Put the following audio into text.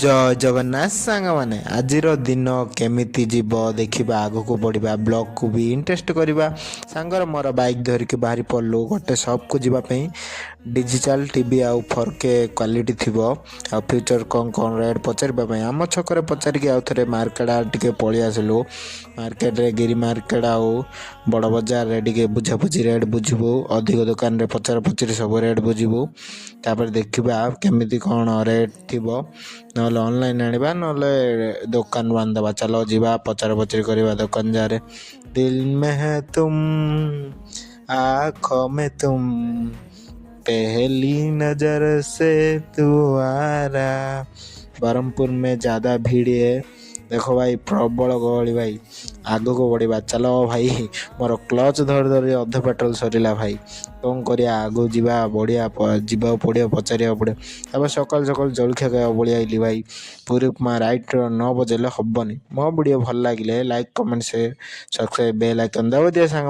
ଜୟ ଜଗନ୍ନାଥ ସାଙ୍ଗମାନେ ଆଜିର ଦିନ କେମିତି ଯିବ ଦେଖିବା ଆଗକୁ ବଢ଼ିବା ବ୍ଲଗ୍କୁ ବି ଇଣ୍ଟରେଷ୍ଟ କରିବା ସାଙ୍ଗର ମୋର ବାଇକ୍ ଧରିକି ବାହାରି ପଡ଼ିଲୁ ଗୋଟେ ସପ୍କୁ ଯିବା ପାଇଁ ଡିଜିଟାଲ ଟିଭି ଆଉ 4K କ୍ୱାଲିଟି ଥିବ ଆଉ ଫ୍ୟୁଚର୍ କ'ଣ ରେଟ୍ ପଚାରିବା ପାଇଁ ଆମ ଛକରେ ପଚାରିକି ଆଉ ଥରେ ମାର୍କେଟ ଟିକେ ପଳେଇ ଆସିଲୁ ମାର୍କେଟରେ ଗିରି ମାର୍କେଟ ଆଉ ବଡ଼ ବଜାରରେ ଟିକେ ବୁଝାବୁଝି ରେଟ୍ ବୁଝିବୁ ଅଧିକ ଦୋକାନରେ ପଚରାପଚରି ସବୁ ରେଟ୍ ବୁଝିବୁ ତାପରେ ଦେଖିବା କେମିତି କ'ଣ ରେଟ୍ ଥିବ ନହେଲେ ଅନଲାଇନ୍ ଆଣିବା ନହେଲେ ଦୋକାନରୁ ଆଣିଦେବା ଚାଲ ଯିବା ପଚରାପଚରି କରିବା ଦୋକାନ ଯାରେ ଦିଲ ମେ ହେ ତୁମ आँखों में तुम पहली नजर से तू आरा बरहमपुर में ज़्यादा भीड़ है देखो भाई प्रबल गहली भाई आगको बढ़िया चल भाई मोर क्लच धरी धरी अध पेट्रोल सरीला भाई कौन करिया आगो जीवा बढ़िया जीवा पड़िया पचारिया पड़े अब सकाल सकाल जलखिया खाया बढ़िया आइली भाई पूरी उपमा राइट 9 बजे हेल्ले हेनी मो वीडियो भल लगे लाइक कमेंट से सब्सक्राइब बेल आइकन दबा दिया सांग।